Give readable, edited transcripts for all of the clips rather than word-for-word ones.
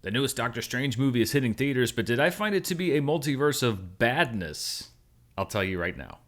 The newest Doctor Strange movie is hitting theaters, but did I find it to be a multiverse of badness? I'll tell you right now.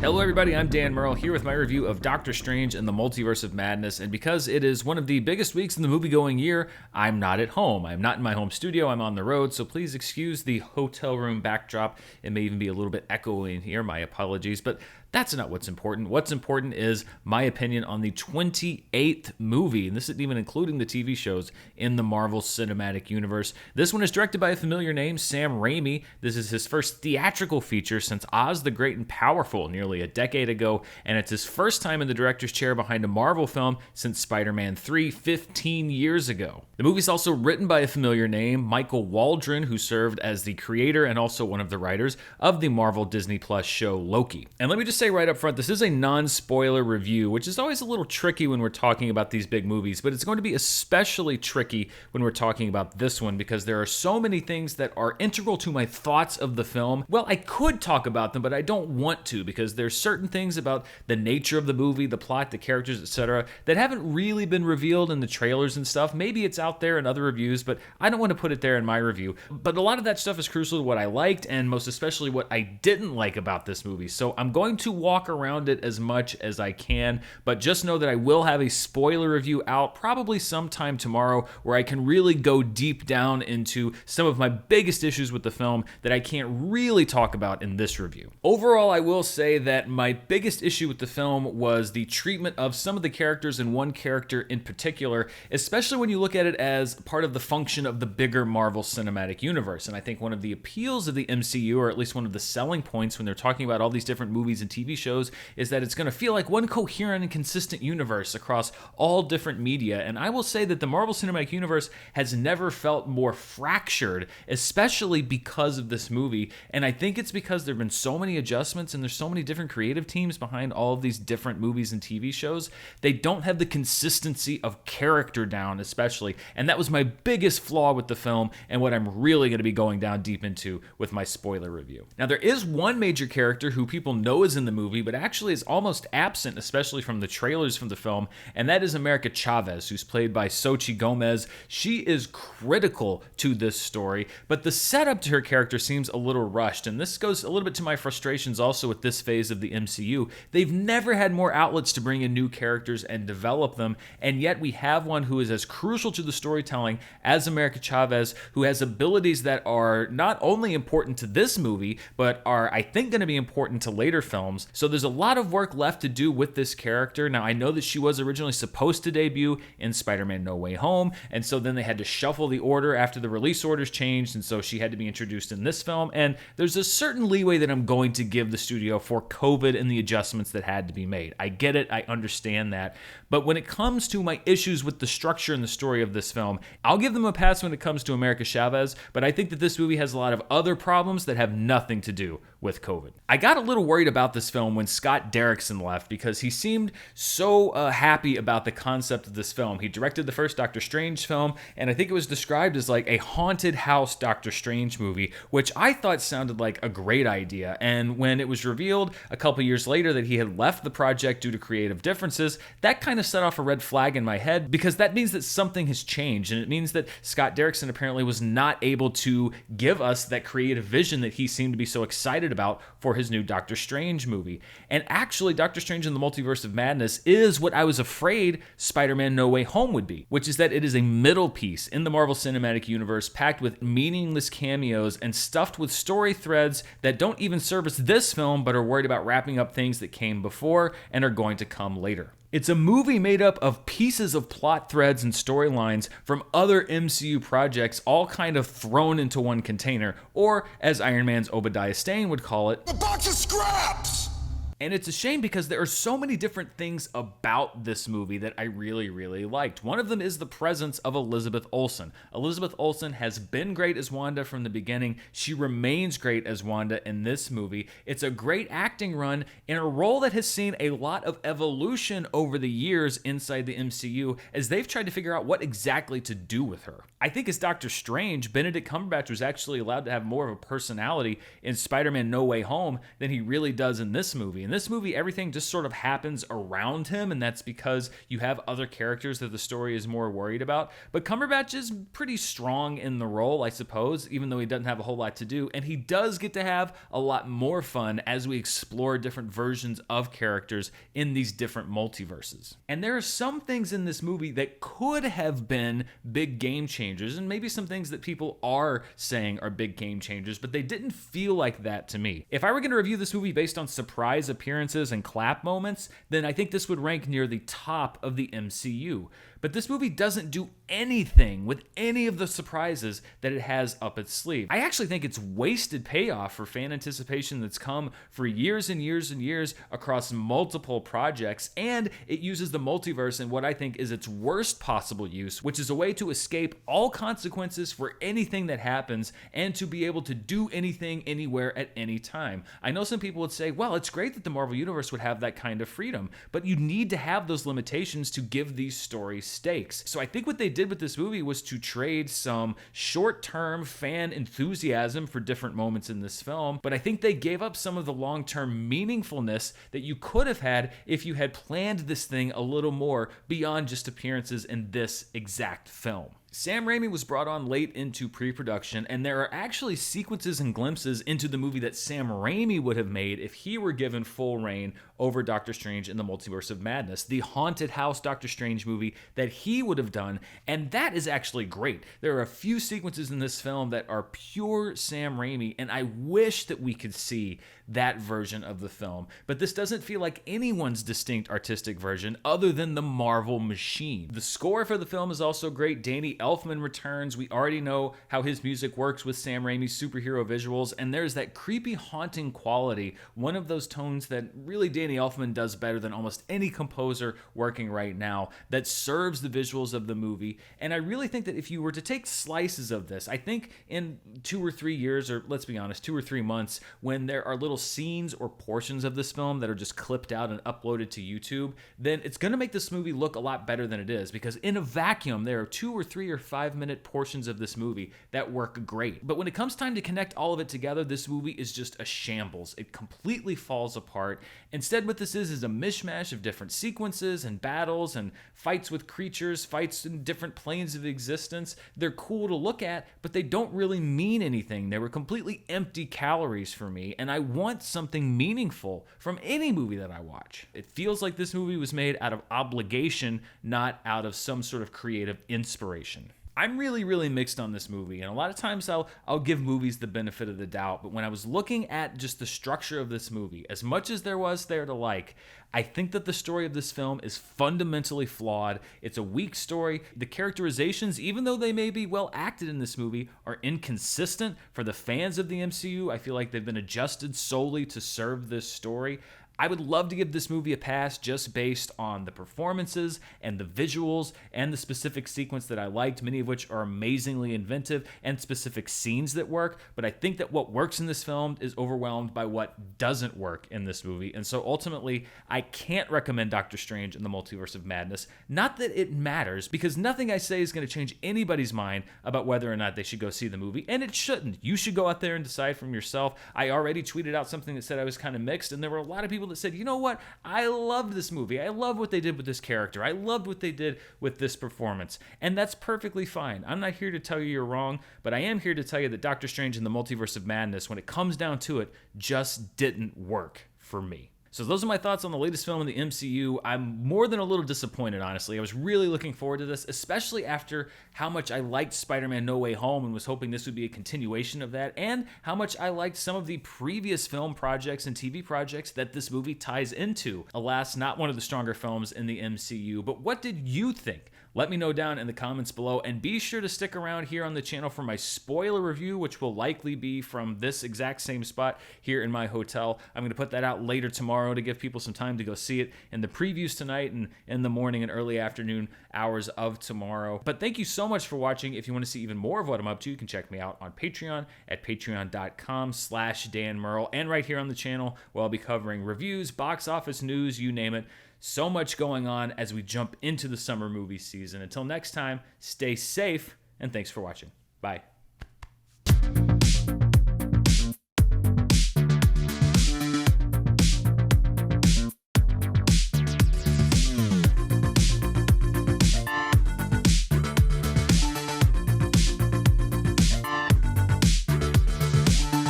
Hello everybody, I'm Dan Murrell here with my review of Doctor Strange and the Multiverse of Madness, and because it is one of the biggest weeks in the movie-going year, I'm not at home. I'm not in my home studio, I'm on the road, so please excuse the hotel room backdrop. It may even be a little bit echoey in here, my apologies, but that's not what's important. What's important is my opinion on the 28th movie, and this isn't even including the TV shows in the Marvel Cinematic Universe. This one is directed by a familiar name, Sam Raimi. This is his first theatrical feature since Oz the Great and Powerful nearly a decade ago, and it's his first time in the director's chair behind a Marvel film since Spider-Man 3 15 years ago. The movie's also written by a familiar name, Michael Waldron, who served as the creator and also one of the writers of the Marvel Disney Plus show Loki. And let me just say right up front, this is a non-spoiler review, which is always a little tricky when we're talking about these big movies, but it's going to be especially tricky when we're talking about this one because there are so many things that are integral to my thoughts of the film. Well, I could talk about them, but I don't want to because there's certain things about the nature of the movie, the plot, the characters, etc., that haven't really been revealed in the trailers and stuff. Maybe it's out there in other reviews, but I don't want to put it there in my review. But a lot of that stuff is crucial to what I liked and most especially what I didn't like about this movie. So I'm going to walk around it as much as I can, but just know that I will have a spoiler review out probably sometime tomorrow where I can really go deep down into some of my biggest issues with the film that I can't really talk about in this review. Overall, I will say that my biggest issue with the film was the treatment of some of the characters and one character in particular, especially when you look at it as part of the function of the bigger Marvel Cinematic Universe. And I think one of the appeals of the MCU, or at least one of the selling points when they're talking about all these different movies and TV shows, is that it's going to feel like one coherent and consistent universe across all different media. And I will say that the Marvel Cinematic Universe has never felt more fractured, especially because of this movie. And I think it's because there have been so many adjustments and there's so many different creative teams behind all of these different movies and TV shows. They don't have the consistency of character down, especially. And that was my biggest flaw with the film and what I'm really going to be going down deep into with my spoiler review. Now, there is one major character who people know is in the movie, but actually is almost absent, especially from the trailers from the film, and that is America Chavez, who's played by Xochitl Gomez. She is critical to this story, but the setup to her character seems a little rushed, and this goes a little bit to my frustrations also with this phase of the MCU. They've never had more outlets to bring in new characters and develop them, and yet we have one who is as crucial to the storytelling as America Chavez, who has abilities that are not only important to this movie, but are, I think, going to be important to later films. So there's a lot of work left to do with this character. Now, I know that she was originally supposed to debut in Spider-Man No Way Home, and so then they had to shuffle the order after the release orders changed, and so she had to be introduced in this film, and there's a certain leeway that I'm going to give the studio for COVID and the adjustments that had to be made. I get it, I understand that, but when it comes to my issues with the structure and the story of this film, I'll give them a pass when it comes to America Chavez, but I think that this movie has a lot of other problems that have nothing to do with COVID. I got a little worried about this film when Scott Derrickson left because he seemed so happy about the concept of this film. He directed the first Doctor Strange film, and I think it was described as like a haunted house Doctor Strange movie, which I thought sounded like a great idea. And when it was revealed a couple years later that he had left the project due to creative differences, that kind of set off a red flag in my head because that means that something has changed, and it means that Scott Derrickson apparently was not able to give us that creative vision that he seemed to be so excited about for his new Doctor Strange movie. And actually, Doctor Strange in the Multiverse of Madness is what I was afraid Spider-Man No Way Home would be, which is that it is a middle piece in the Marvel Cinematic Universe packed with meaningless cameos and stuffed with story threads that don't even service this film but are worried about wrapping up things that came before and are going to come later. It's a movie made up of pieces of plot threads and storylines from other MCU projects all kind of thrown into one container, or as Iron Man's Obadiah Stane would call it, a box of scraps! And it's a shame because there are so many different things about this movie that I really, really liked. One of them is the presence of Elizabeth Olsen. Elizabeth Olsen has been great as Wanda from the beginning. She remains great as Wanda in this movie. It's a great acting run in a role that has seen a lot of evolution over the years inside the MCU as they've tried to figure out what exactly to do with her. I think as Doctor Strange, Benedict Cumberbatch was actually allowed to have more of a personality in Spider-Man No Way Home than he really does in this movie. In this movie, everything just sort of happens around him, and that's because you have other characters that the story is more worried about. But Cumberbatch is pretty strong in the role, I suppose, even though he doesn't have a whole lot to do, and he does get to have a lot more fun as we explore different versions of characters in these different multiverses. And there are some things in this movie that could have been big game changers, and maybe some things that people are saying are big game changers, but they didn't feel like that to me. If I were going to review this movie based on surprise appearances and clap moments, then I think this would rank near the top of the MCU. But this movie doesn't do anything with any of the surprises that it has up its sleeve. I actually think it's wasted payoff for fan anticipation that's come for years and years and years across multiple projects, and it uses the multiverse in what I think is its worst possible use, which is a way to escape all consequences for anything that happens and to be able to do anything anywhere at any time. I know some people would say, well, it's great that the Marvel Universe would have that kind of freedom, but you need to have those limitations to give these stories stakes. So I think what they did with this movie was to trade some short-term fan enthusiasm for different moments in this film, but I think they gave up some of the long-term meaningfulness that you could have had if you had planned this thing a little more beyond just appearances in this exact film. Sam Raimi was brought on late into pre-production, and there are actually sequences and glimpses into the movie that Sam Raimi would have made if he were given full reign over Doctor Strange in the Multiverse of Madness, the haunted house Doctor Strange movie that he would have done, and that is actually great. There are a few sequences in this film that are pure Sam Raimi, and I wish that we could see that version of the film, but this doesn't feel like anyone's distinct artistic version other than the Marvel machine. The score for the film is also great. Danny Elfman returns. We already know how his music works with Sam Raimi's superhero visuals, and there's that creepy, haunting quality, one of those tones that really Danny Elfman does better than almost any composer working right now, that serves the visuals of the movie. And I really think that if you were to take slices of this, I think in 2 or 3 years, or let's be honest, 2 or 3 months, when there are little scenes or portions of this film that are just clipped out and uploaded to YouTube, then it's going to make this movie look a lot better than it is, because in a vacuum, there are 2 or 3 or 5-minute portions of this movie that work great. But when it comes time to connect all of it together, this movie is just a shambles. It completely falls apart. Instead, what this is a mishmash of different sequences and battles and fights with creatures, fights in different planes of existence. They're cool to look at, but they don't really mean anything. They were completely empty calories for me, and I want something meaningful from any movie that I watch. It feels like this movie was made out of obligation, not out of some sort of creative inspiration. I'm really mixed on this movie, and a lot of times I'll give movies the benefit of the doubt, but when I was looking at just the structure of this movie, as much as there was there to like, I think that the story of this film is fundamentally flawed. It's a weak story. The characterizations, even though they may be well acted in this movie, are inconsistent. For the fans of the MCU, I feel like they've been adjusted solely to serve this story. I would love to give this movie a pass just based on the performances and the visuals and the specific sequence that I liked, many of which are amazingly inventive, and specific scenes that work. But I think that what works in this film is overwhelmed by what doesn't work in this movie. And so ultimately, I can't recommend Doctor Strange in the Multiverse of Madness. Not that it matters, because nothing I say is going to change anybody's mind about whether or not they should go see the movie, and it shouldn't. You should go out there and decide for yourself. I already tweeted out something that said I was kind of mixed, and there were a lot of people that said, you know what, I loved this movie. I love what they did with this character. I loved what they did with this performance. And that's perfectly fine. I'm not here to tell you you're wrong, but I am here to tell you that Doctor Strange in the Multiverse of Madness, when it comes down to it, just didn't work for me. So those are my thoughts on the latest film in the MCU. I'm more than a little disappointed, honestly. I was really looking forward to this, especially after how much I liked Spider-Man No Way Home and was hoping this would be a continuation of that, and how much I liked some of the previous film projects and TV projects that this movie ties into. Alas, not one of the stronger films in the MCU, but what did you think? Let me know down in the comments below, and be sure to stick around here on the channel for my spoiler review, which will likely be from this exact same spot here in my hotel. I'm going to put that out later tomorrow to give people some time to go see it in the previews tonight and in the morning and early afternoon hours of tomorrow. But thank you so much for watching. If you want to see even more of what I'm up to, you can check me out on Patreon at patreon.com/Dan Murrell, and right here on the channel where I'll be covering reviews, box office news, you name it. So much going on as we jump into the summer movie season. Until next time, stay safe, and thanks for watching. Bye.